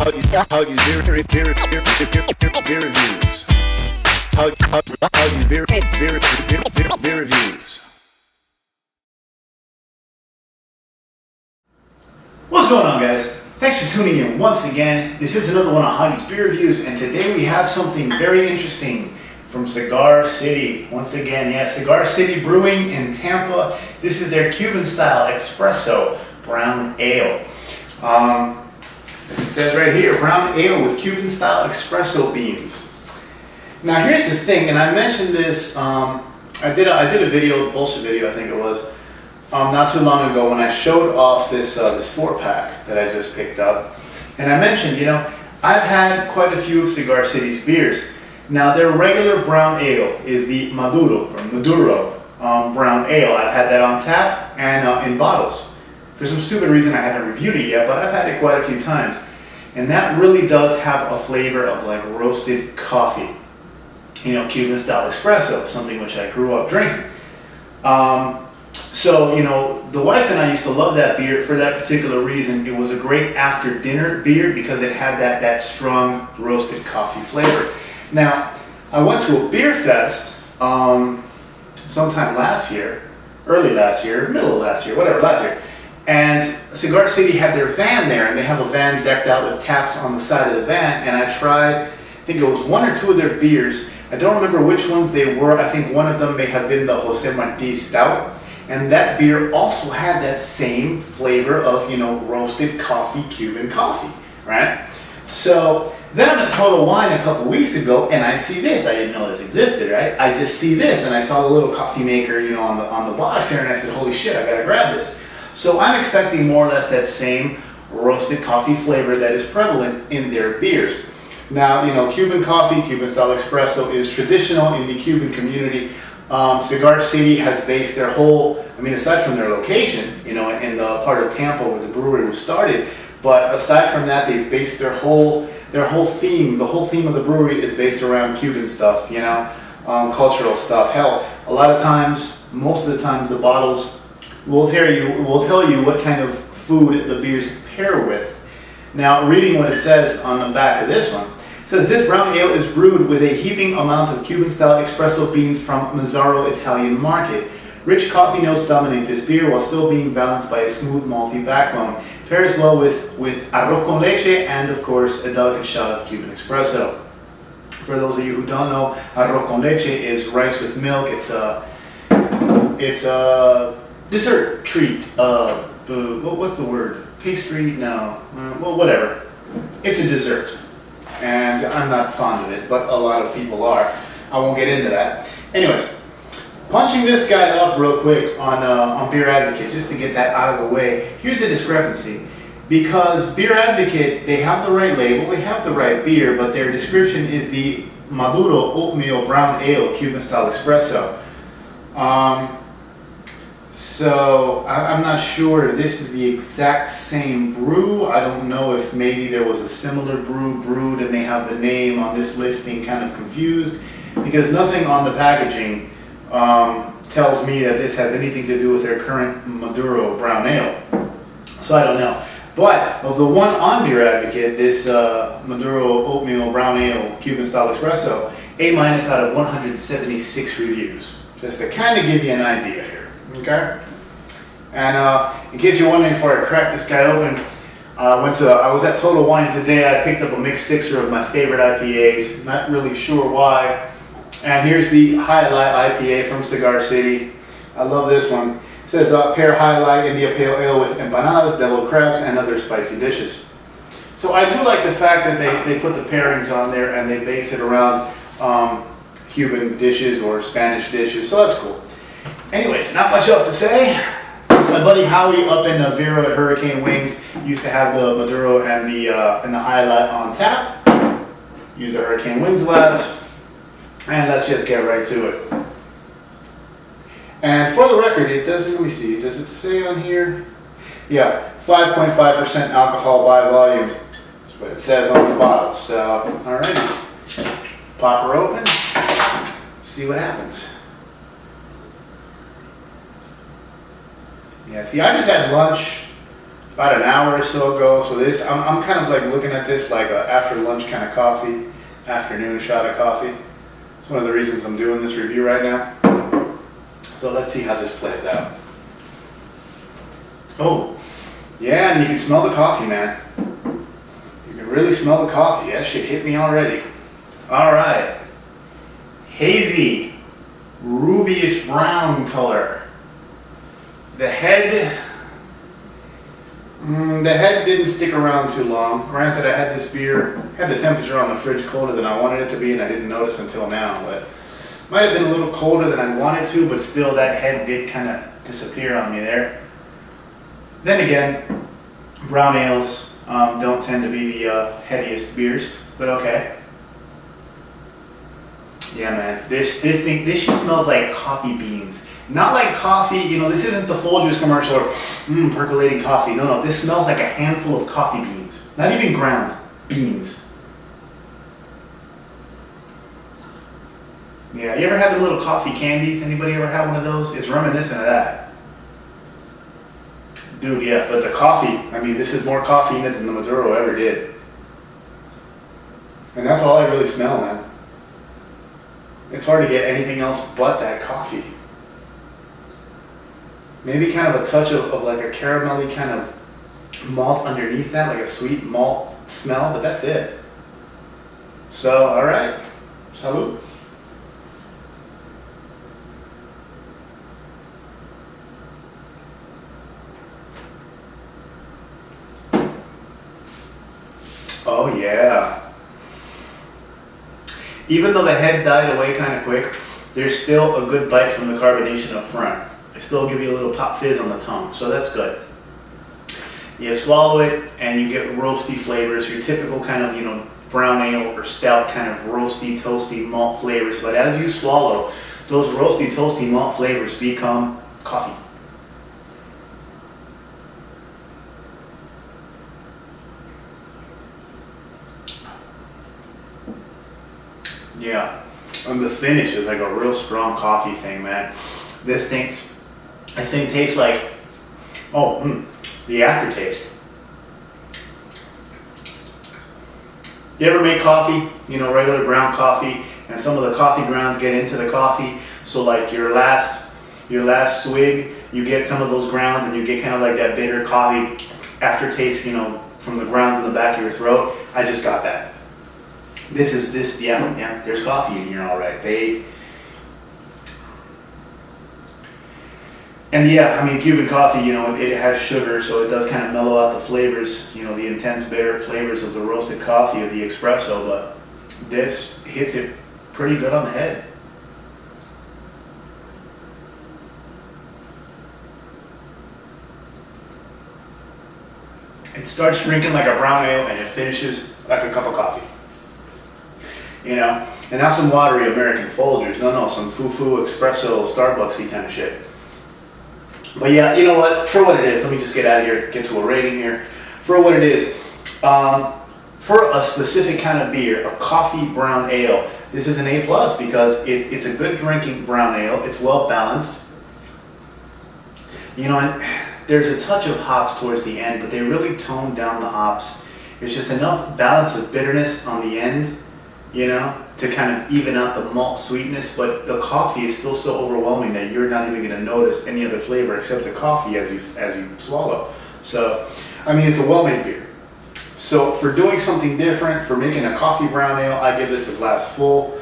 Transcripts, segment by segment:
Hoggie's beer reviews. Hoggie's beer reviews. What's going on, guys? Thanks for tuning in once again. This is another one of Hoggie's beer reviews, and today we have something very interesting from Cigar City. Once again, yeah, Cigar City Brewing in Tampa. This is their Cuban-style espresso brown ale. As it says right here, brown ale with Cuban-style espresso beans. Now here's the thing, and I mentioned this, I did a video, bullshit video I think it was, not too long ago when I showed off this 4-pack that I just picked up. And I mentioned, you know, I've had quite a few of Cigar City's beers. Now their regular brown ale is the Maduro brown ale. I've had that on tap and in bottles. For some stupid reason I haven't reviewed it yet, but I've had it quite a few times. And that really does have a flavor of like roasted coffee. You know, Cuban-style espresso, something which I grew up drinking. So, you know, the wife and I used to love that beer for that particular reason. It was a great after dinner beer because it had that strong roasted coffee flavor. Now, I went to a beer fest sometime last year, early last year, middle of last year, whatever, last year. And Cigar City had their van there, and they have a van decked out with taps on the side of the van, and I tried, I think it was 1 or 2 of their beers. I don't remember which ones they were. I think one of them may have been the Jose Marti Stout. And that beer also had that same flavor of, you know, roasted coffee, Cuban coffee, right? So then I'm at Total Wine a couple weeks ago, and I see this. I didn't know this existed, right? I just see this, and I saw the little coffee maker, you know, on the box here, and I said, holy shit, I gotta grab this. So I'm expecting more or less that same roasted coffee flavor that is prevalent in their beers. Now, you know, Cuban coffee, Cuban-style espresso is traditional in the Cuban community. Cigar City has based their whole, I mean, aside from their location, you know, in the part of Tampa where the brewery was started, but aside from that, they've based their whole theme. The whole theme of the brewery is based around Cuban stuff, you know, cultural stuff. Hell, a lot of times, most of the times, the bottles will tell you what kind of food the beers pair with. Now, reading what it says on the back of this one, it says this brown ale is brewed with a heaping amount of Cuban-style espresso beans from Mazzaro Italian market. Rich coffee notes dominate this beer while still being balanced by a smooth malty backbone. Pairs well with arroz con leche and, of course, a delicate shot of Cuban espresso. For those of you who don't know, arroz con leche is rice with milk. It's a dessert treat. What's the word? Pastry? No. Well, whatever. It's a dessert. And I'm not fond of it, but a lot of people are. I won't get into that. Anyways, punching this guy up real quick on Beer Advocate, just to get that out of the way, here's a discrepancy. Because Beer Advocate, they have the right label, they have the right beer, but their description is the Maduro Oatmeal Brown Ale Cuban-style Espresso. So I'm not sure if this is the exact same brew. I don't know if maybe there was a similar brew brewed and they have the name on this listing kind of confused, because nothing on the packaging tells me that this has anything to do with their current Maduro brown ale. So I don't know. But of the one on Beer Advocate, this Maduro Oatmeal Brown Ale Cuban-style Espresso, A- out of 176 reviews. Just to kind of give you an idea here. Okay, and in case you're wondering, before I crack this guy open, I was at Total Wine today. I picked up a mixed sixer of my favorite IPAs. Not really sure why. And here's the Highlight IPA from Cigar City. I love this one. It says pair Highlight India Pale Ale with empanadas, deviled crabs, and other spicy dishes. So I do like the fact that they put the pairings on there and they base it around Cuban dishes or Spanish dishes. So that's cool. Anyways, not much else to say. Since my buddy Howie up in Vero at Hurricane Wings used to have the Maduro and the Highlight on tap, use the Hurricane Wings glass, and let's just get right to it. And for the record, it doesn't, let me see, does it say on here? Yeah, 5.5% alcohol by volume. That's what it says on the bottle. So, alrighty, pop her open, see what happens. Yeah, see, I just had lunch about an hour or so ago. So this, I'm kind of like looking at this like a after lunch kind of coffee, afternoon shot of coffee. It's one of the reasons I'm doing this review right now. So let's see how this plays out. Oh, yeah, and you can smell the coffee, man. You can really smell the coffee. That shit hit me already. All right. Hazy, rubyish brown color. The head didn't stick around too long. Granted, I had this beer, had the temperature on the fridge colder than I wanted it to be, and I didn't notice until now, but might have been a little colder than I wanted to, but still that head did kind of disappear on me there. Then again, brown ales don't tend to be the headiest beers, but okay. Yeah, man, this shit smells like coffee beans. Not like coffee, you know, this isn't the Folgers commercial or percolating coffee. No, this smells like a handful of coffee beans. Not even grounds, beans. Yeah, you ever had the little coffee candies? Anybody ever had one of those? It's reminiscent of that. Dude, yeah, but the coffee, I mean, this is more coffee in it than the Maduro ever did. And that's all I really smell, man. It's hard to get anything else but that coffee. Maybe kind of a touch of like a caramelly kind of malt underneath that, like a sweet malt smell, but that's it. So, all right, salud. Oh yeah. Even though the head died away kind of quick, there's still a good bite from the carbonation up front. I still give you a little pop fizz on the tongue, so that's good. You swallow it and you get roasty flavors, your typical kind of, you know, brown ale or stout kind of roasty, toasty malt flavors. But as you swallow, those roasty, toasty malt flavors become coffee. Yeah, and the finish is like a real strong coffee thing, man. This thing tastes like, the aftertaste. You ever make coffee, you know, regular ground coffee, and some of the coffee grounds get into the coffee, so like your last swig, you get some of those grounds and you get kind of like that bitter coffee aftertaste, you know, from the grounds in the back of your throat. I just got that. Yeah, there's coffee in here, all right. And yeah, I mean, Cuban coffee, you know, it has sugar, so it does kind of mellow out the flavors, you know, the intense bitter flavors of the roasted coffee, of the espresso, but this hits it pretty good on the head. It starts drinking like a brown ale and it finishes like a cup of coffee. You know, and not some watery American Folgers. No, some foo-foo espresso Starbucksy kind of shit. But yeah, you know what? For what it is, let me just get out of here, get to a rating here. For what it is, for a specific kind of beer, a coffee brown ale, this is an A+ because it's a good drinking brown ale. It's well balanced. You know, and there's a touch of hops towards the end, but they really tone down the hops. There's just enough balance of bitterness on the end, you know, to kind of even out the malt sweetness, but the coffee is still so overwhelming that you're not even going to notice any other flavor except the coffee as you swallow. So, I mean, it's a well-made beer. So for doing something different, for making a coffee brown ale, I give this a glass full.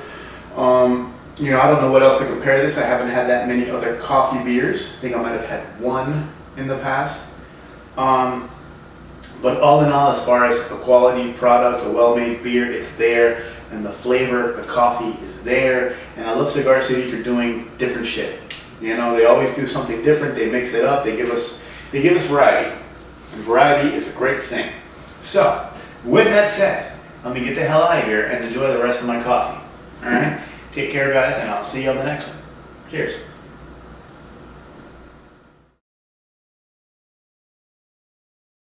You know, I don't know what else to compare this. I haven't had that many other coffee beers. I think I might have had one in the past. But all in all, as far as a quality product, a well-made beer, it's there. And the flavor, the coffee is there. And I love Cigar City for doing different shit. You know, they always do something different. They mix it up. They give us variety. And variety is a great thing. So, with that said, let me get the hell out of here and enjoy the rest of my coffee. All right? Take care, guys, and I'll see you on the next one. Cheers.